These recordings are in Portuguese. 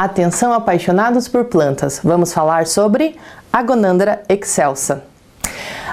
Atenção apaixonados por plantas, vamos falar sobre Agonandra excelsa.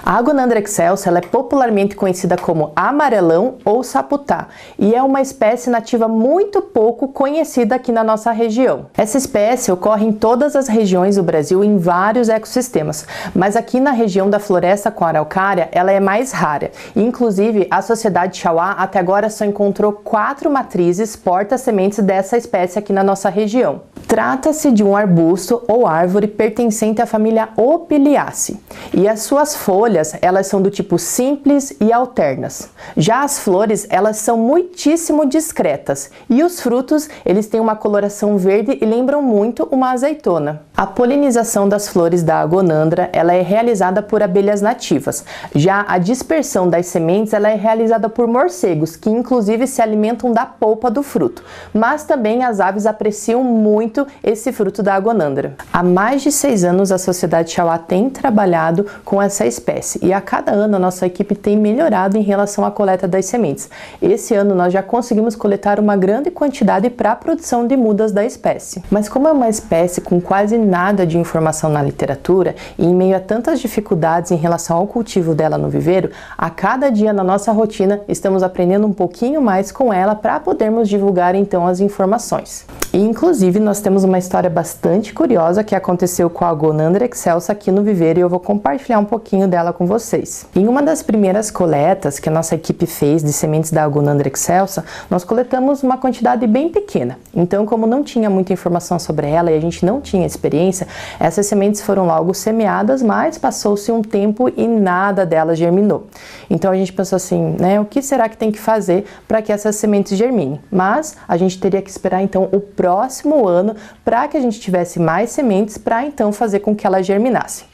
A Agonandra excelsa ela é popularmente conhecida como amarelão ou saputá e é uma espécie nativa muito pouco conhecida aqui na nossa região. Essa espécie ocorre em todas as regiões do Brasil em vários ecossistemas, mas aqui na região da floresta com araucária ela é mais rara. Inclusive, a Sociedade Chauá até agora só encontrou 4 matrizes porta-sementes dessa espécie aqui na nossa região. Trata-se de um arbusto ou árvore pertencente à família Opiliaceae e as suas folhas elas são do tipo simples e alternas. Já as flores elas são muitíssimo discretas e os frutos eles têm uma coloração verde e lembram muito uma azeitona. A polinização das flores da Agonandra ela é realizada por abelhas nativas. Já a dispersão das sementes ela é realizada por morcegos que inclusive se alimentam da polpa do fruto, mas também as aves apreciam muito esse fruto da Agonandra. Há mais de 6 anos a Sociedade Chauá tem trabalhado com essa espécie e a cada ano a nossa equipe tem melhorado em relação à coleta das sementes. Esse ano nós já conseguimos coletar uma grande quantidade para a produção de mudas da espécie. Mas como é uma espécie com quase nada de informação na literatura e em meio a tantas dificuldades em relação ao cultivo dela no viveiro, a cada dia na nossa rotina estamos aprendendo um pouquinho mais com ela para podermos divulgar então as informações. E inclusive nós temos uma história bastante curiosa que aconteceu com a Agonandra excelsa aqui no viveiro e eu vou compartilhar um pouquinho dela com vocês. Em uma das primeiras coletas que a nossa equipe fez de sementes da Agonandra excelsa, nós coletamos uma quantidade bem pequena. Então, como não tinha muita informação sobre ela e a gente não tinha experiência, essas sementes foram logo semeadas, mas passou-se um tempo e nada delas germinou. Então a gente pensou assim, né, o que será que tem que fazer para que essas sementes germinem? Mas a gente teria que esperar então o próximo ano para que a gente tivesse mais sementes para então fazer com que elas germinassem.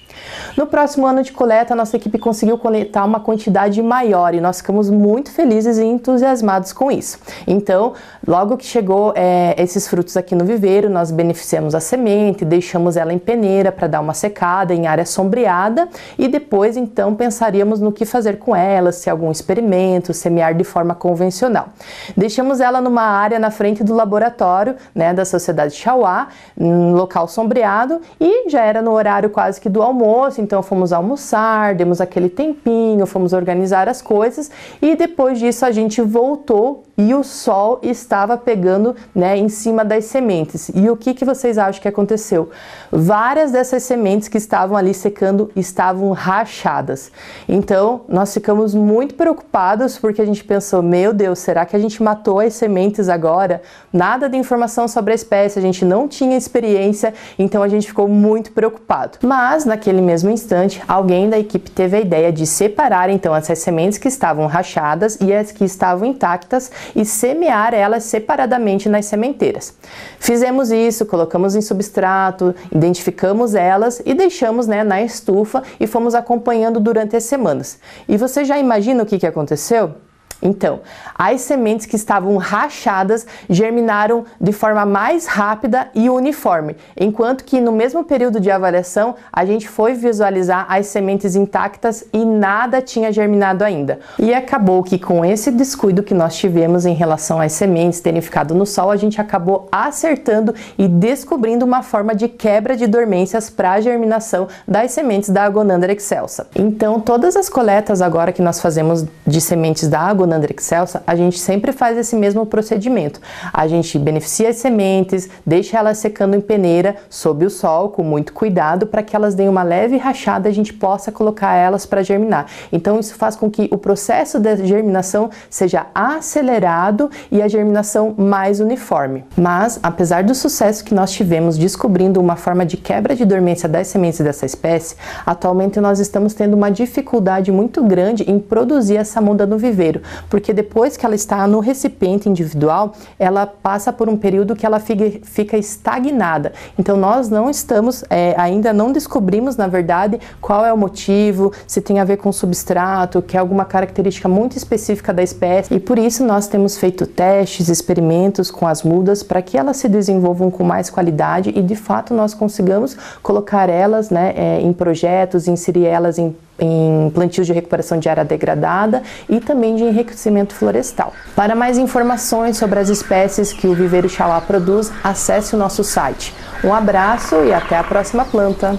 No próximo ano de coleta, a nossa equipe conseguiu coletar uma quantidade maior e nós ficamos muito felizes e entusiasmados com isso. Então, logo que chegou esses frutos aqui no viveiro, nós beneficiamos a semente, deixamos ela em peneira para dar uma secada em área sombreada e depois então pensaríamos no que fazer com ela, se algum experimento, semear de forma convencional. Deixamos ela numa área na frente do laboratório, né, da Sociedade Chauá, um local sombreado e já era no horário quase que do almoço. Então fomos almoçar, demos aquele tempinho, fomos organizar as coisas e depois disso a gente voltou e o sol estava pegando, né, em cima das sementes. E o que vocês acham que aconteceu? Várias dessas sementes que estavam ali secando estavam rachadas. Então nós ficamos muito preocupados porque a gente pensou, meu Deus, será que a gente matou as sementes agora? Nada de informação sobre a espécie, a gente não tinha experiência, então a gente ficou muito preocupado. Mas naquele mesmo instante, alguém da equipe teve a ideia de separar então essas sementes que estavam rachadas e as que estavam intactas e semear elas separadamente nas sementeiras. Fizemos isso, colocamos em substrato, identificamos elas e deixamos, né, na estufa e fomos acompanhando durante as semanas. E você já imagina o que aconteceu? Então, as sementes que estavam rachadas germinaram de forma mais rápida e uniforme, enquanto que no mesmo período de avaliação a gente foi visualizar as sementes intactas e nada tinha germinado ainda. E acabou que com esse descuido que nós tivemos em relação às sementes terem ficado no sol, a gente acabou acertando e descobrindo uma forma de quebra de dormências para a germinação das sementes da Agonandra excelsa. Então, todas as coletas agora que nós fazemos de sementes da Agonandra excelsa, a gente sempre faz esse mesmo procedimento. A gente beneficia as sementes, deixa elas secando em peneira, sob o sol, com muito cuidado, para que elas deem uma leve rachada e a gente possa colocar elas para germinar. Então isso faz com que o processo de germinação seja acelerado e a germinação mais uniforme. Mas, apesar do sucesso que nós tivemos descobrindo uma forma de quebra de dormência das sementes dessa espécie, atualmente nós estamos tendo uma dificuldade muito grande em produzir essa muda no viveiro, porque depois que ela está no recipiente individual, ela passa por um período que ela fica estagnada. Então nós não estamos, ainda não descobrimos na verdade qual é o motivo, se tem a ver com substrato, que é alguma característica muito específica da espécie, e por isso nós temos feito testes, experimentos com as mudas para que elas se desenvolvam com mais qualidade e de fato nós consigamos colocar elas, né, em projetos, inserir elas em em plantio de recuperação de área degradada e também de enriquecimento florestal. Para mais informações sobre as espécies que o Viveiro Xalá produz, acesse o nosso site. Um abraço e até a próxima planta!